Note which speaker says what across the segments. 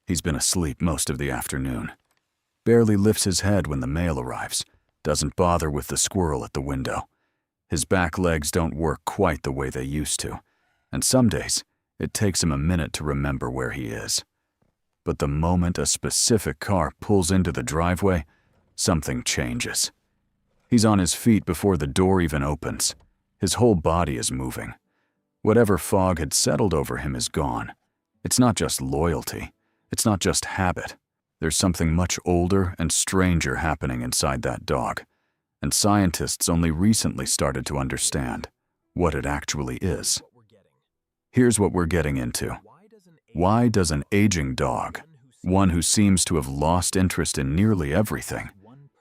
Speaker 1: He's been asleep most of the afternoon. Barely lifts his head when the mail arrives. Doesn't bother with the squirrel at the window. His back legs don't work quite the way they used to, and some days it takes him a minute to remember where he is. But the moment a specific car pulls into the driveway, something changes. He's on his feet before the door even opens. His whole body is moving. Whatever fog had settled over him is gone. It's not just loyalty. It's not just habit. There's something much older and stranger happening inside that dog, and scientists only recently started to understand what it actually is. Here's what we're getting into. Why does an aging dog, one who seems to have lost interest in nearly everything,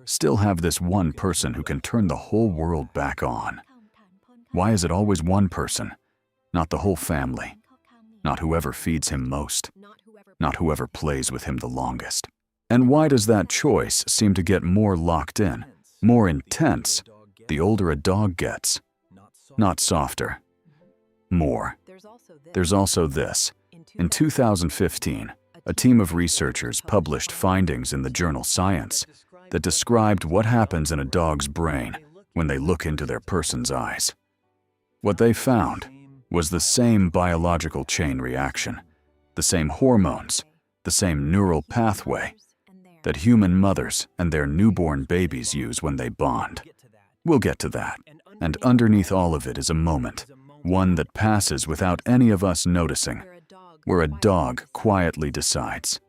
Speaker 1: still have this one person who can turn the whole world back on? Why is it always one person, not the whole family, not whoever feeds him most, not whoever plays with him the longest? And why does that choice seem to get more locked in, more intense, the older a dog gets? Not softer. More. There's also this. In 2015, a team of researchers published findings in the journal Science that described what happens in a dog's brain when they look into their person's eyes. What they found was the same biological chain reaction, the same hormones, the same neural pathway that human mothers and their newborn babies use when they bond. We'll get to that. And underneath all of it is a moment, one that passes without any of us noticing, where a dog quietly decides,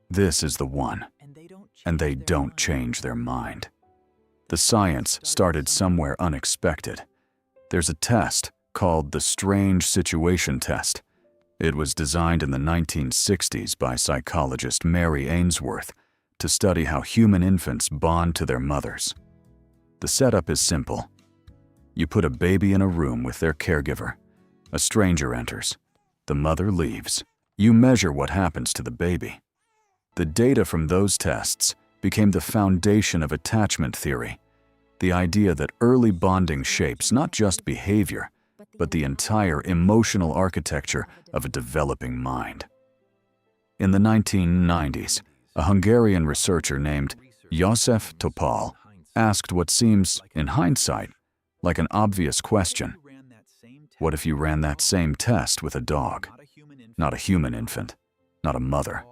Speaker 1: this is the one, and they don't change their mind. The science started somewhere unexpected. There's a test called the Strange Situation Test. It was designed in the 1960s by psychologist Mary Ainsworth to study how human infants bond to their mothers. The setup is simple. You put a baby in a room with their caregiver. A stranger enters. The mother leaves. You measure what happens to the baby. The data from those tests became the foundation of attachment theory, the idea that early bonding shapes not just behavior, but the entire emotional architecture of a developing mind. In the 1990s, a Hungarian researcher named József Topol asked what seems, in hindsight, like an obvious question. What if you ran that same test with a dog? Not a human infant, not a mother,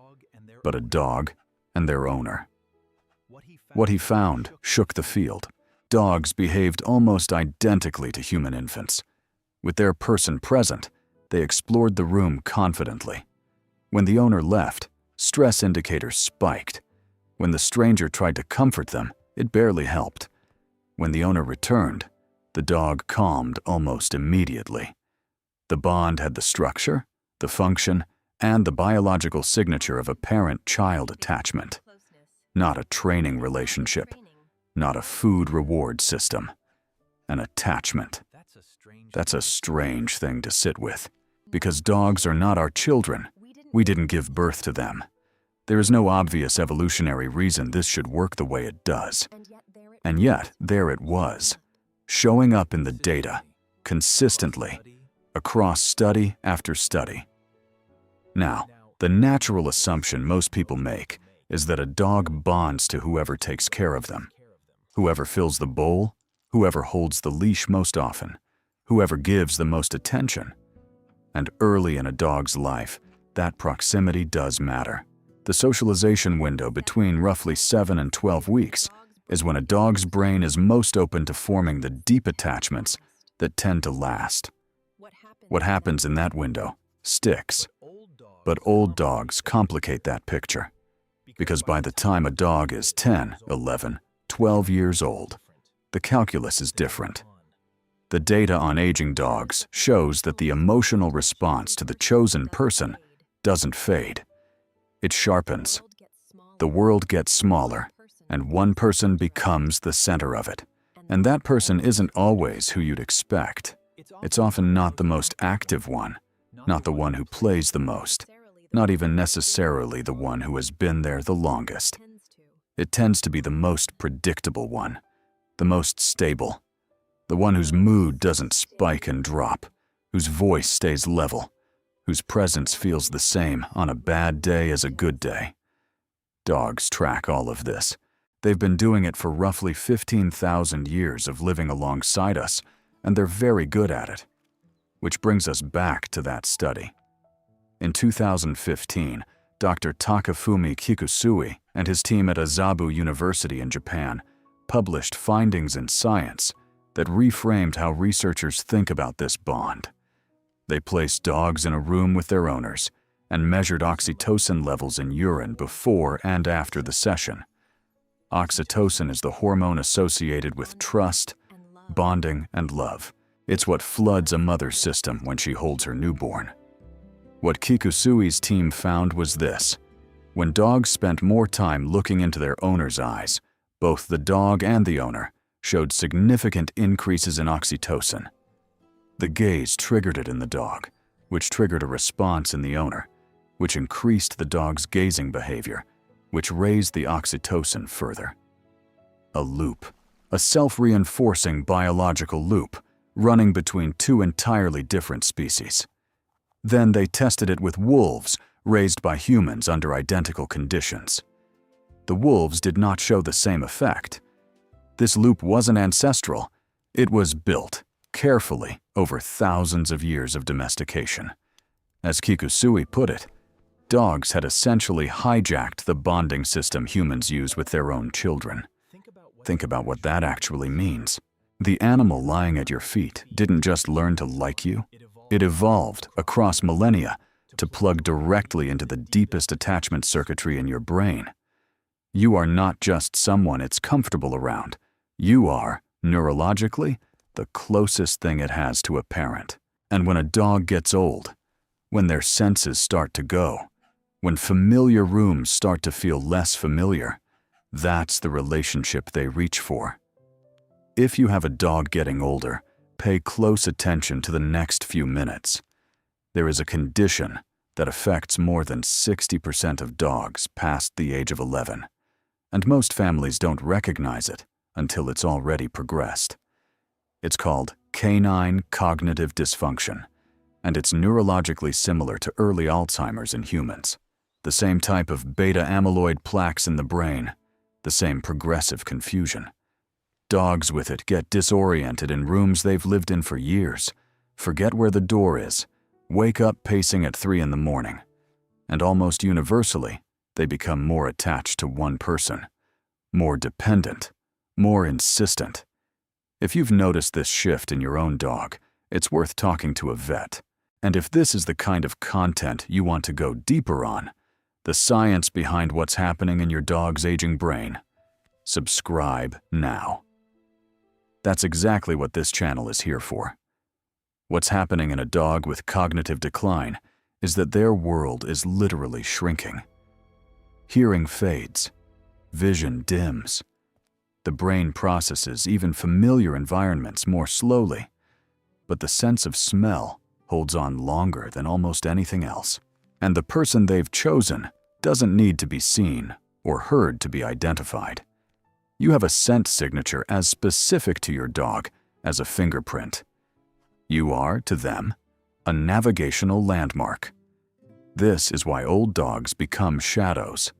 Speaker 1: but a dog and their owner. What he found shook the field. Dogs behaved almost identically to human infants. With their person present, they explored the room confidently. When the owner left, stress indicators spiked. When the stranger tried to comfort them, it barely helped. When the owner returned, the dog calmed almost immediately. The bond had the structure, the function, and the biological signature of a parent-child attachment. Not a training relationship, not a food reward system. An attachment. That's a strange thing to sit with, because dogs are not our children. We didn't give birth to them. There is no obvious evolutionary reason this should work the way it does. And yet, there it was, showing up in the data, consistently, across study after study. Now, the natural assumption most people make is that a dog bonds to whoever takes care of them, whoever fills the bowl, whoever holds the leash most often, whoever gives the most attention. And early in a dog's life, that proximity does matter. The socialization window between roughly 7 and 12 weeks is when a dog's brain is most open to forming the deep attachments that tend to last. What happens in that window sticks. But old dogs complicate that picture, because by the time a dog is 10, 11, 12 years old, the calculus is different. The data on aging dogs shows that the emotional response to the chosen person doesn't fade. It sharpens. The world gets smaller, and one person becomes the center of it. And that person isn't always who you'd expect. It's often not the most active one, not the one who plays the most, not even necessarily the one who has been there the longest. It tends to be the most predictable one, the most stable, the one whose mood doesn't spike and drop, whose voice stays level, whose presence feels the same on a bad day as a good day. Dogs track all of this. They've been doing it for roughly 15,000 years of living alongside us, and they're very good at it. Which brings us back to that study. In 2015, Dr. Takafumi Kikusui and his team at Azabu University in Japan published findings in Science that reframed how researchers think about this bond. They placed dogs in a room with their owners and measured oxytocin levels in urine before and after the session. Oxytocin is the hormone associated with trust, bonding, and love. It's what floods a mother's system when she holds her newborn. What Kikusui's team found was this: when dogs spent more time looking into their owner's eyes, both the dog and the owner showed significant increases in oxytocin. The gaze triggered it in the dog, which triggered a response in the owner, which increased the dog's gazing behavior, which raised the oxytocin further. A loop, a self-reinforcing biological loop, running between two entirely different species. Then they tested it with wolves raised by humans under identical conditions. The wolves did not show the same effect. This loop wasn't ancestral. It was built, carefully, over thousands of years of domestication. As Kikusui put it, dogs had essentially hijacked the bonding system humans use with their own children. Think about what that actually means. The animal lying at your feet didn't just learn to like you. It evolved across millennia to plug directly into the deepest attachment circuitry in your brain. You are not just someone it's comfortable around. You are, neurologically, the closest thing it has to a parent. And when a dog gets old, when their senses start to go, when familiar rooms start to feel less familiar, that's the relationship they reach for. If you have a dog getting older, pay close attention to the next few minutes. There is a condition that affects more than 60% of dogs past the age of 11, and most families don't recognize it until it's already progressed. It's called canine cognitive dysfunction, and it's neurologically similar to early Alzheimer's in humans. The same type of beta-amyloid plaques in the brain, the same progressive confusion. Dogs with it get disoriented in rooms they've lived in for years, forget where the door is, wake up pacing at 3 in the morning, and almost universally, they become more attached to one person, more dependent, more insistent. If you've noticed this shift in your own dog, it's worth talking to a vet. And if this is the kind of content you want to go deeper on, the science behind what's happening in your dog's aging brain, subscribe now. That's exactly what this channel is here for. What's happening in a dog with cognitive decline is that their world is literally shrinking. Hearing fades, vision dims. The brain processes even familiar environments more slowly, but the sense of smell holds on longer than almost anything else. And the person they've chosen doesn't need to be seen or heard to be identified. You have a scent signature as specific to your dog as a fingerprint. You are, to them, a navigational landmark. This is why old dogs become shadows,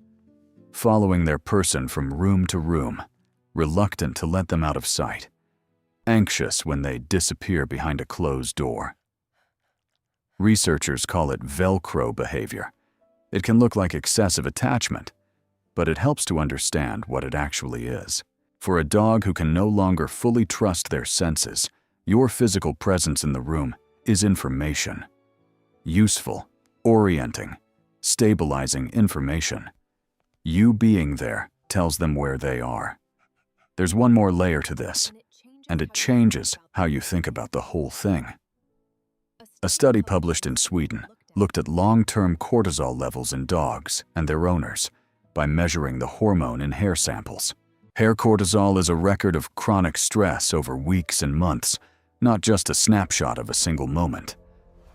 Speaker 1: following their person from room to room, reluctant to let them out of sight, anxious when they disappear behind a closed door. Researchers call it Velcro behavior. It can look like excessive attachment, but it helps to understand what it actually is. For a dog who can no longer fully trust their senses, your physical presence in the room is information. Useful, orienting, stabilizing information. You being there tells them where they are. There's one more layer to this, and it changes how you think about the whole thing. A study published in Sweden looked at long-term cortisol levels in dogs and their owners by measuring the hormone in hair samples. Hair cortisol is a record of chronic stress over weeks and months, not just a snapshot of a single moment.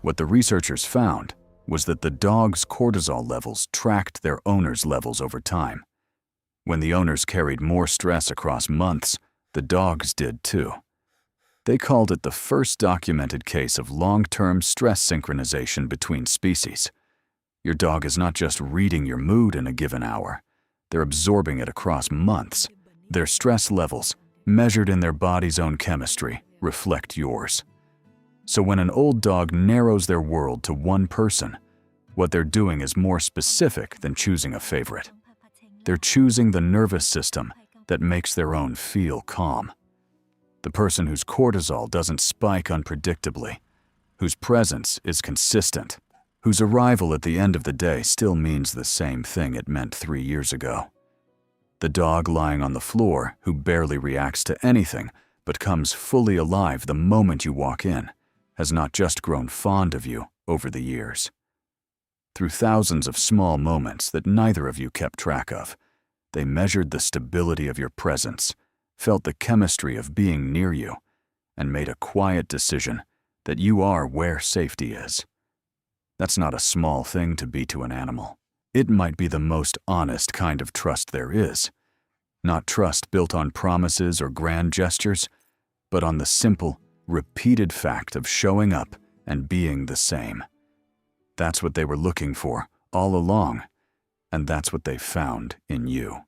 Speaker 1: What the researchers found was that the dog's cortisol levels tracked their owners' levels over time. When the owners carried more stress across months, the dogs did too. They called it the first documented case of long-term stress synchronization between species. Your dog is not just reading your mood in a given hour. They're absorbing it across months. Their stress levels, measured in their body's own chemistry, reflect yours. So when an old dog narrows their world to one person, what they're doing is more specific than choosing a favorite. They're choosing the nervous system that makes their own feel calm. The person whose cortisol doesn't spike unpredictably, whose presence is consistent, whose arrival at the end of the day still means the same thing it meant 3 years ago. The dog lying on the floor who barely reacts to anything but comes fully alive the moment you walk in has not just grown fond of you over the years. Through thousands of small moments that neither of you kept track of, they measured the stability of your presence, felt the chemistry of being near you, and made a quiet decision that you are where safety is. That's not a small thing to be to an animal. It might be the most honest kind of trust there is. Not trust built on promises or grand gestures, but on the simple, repeated fact of showing up and being the same. That's what they were looking for all along, and that's what they found in you.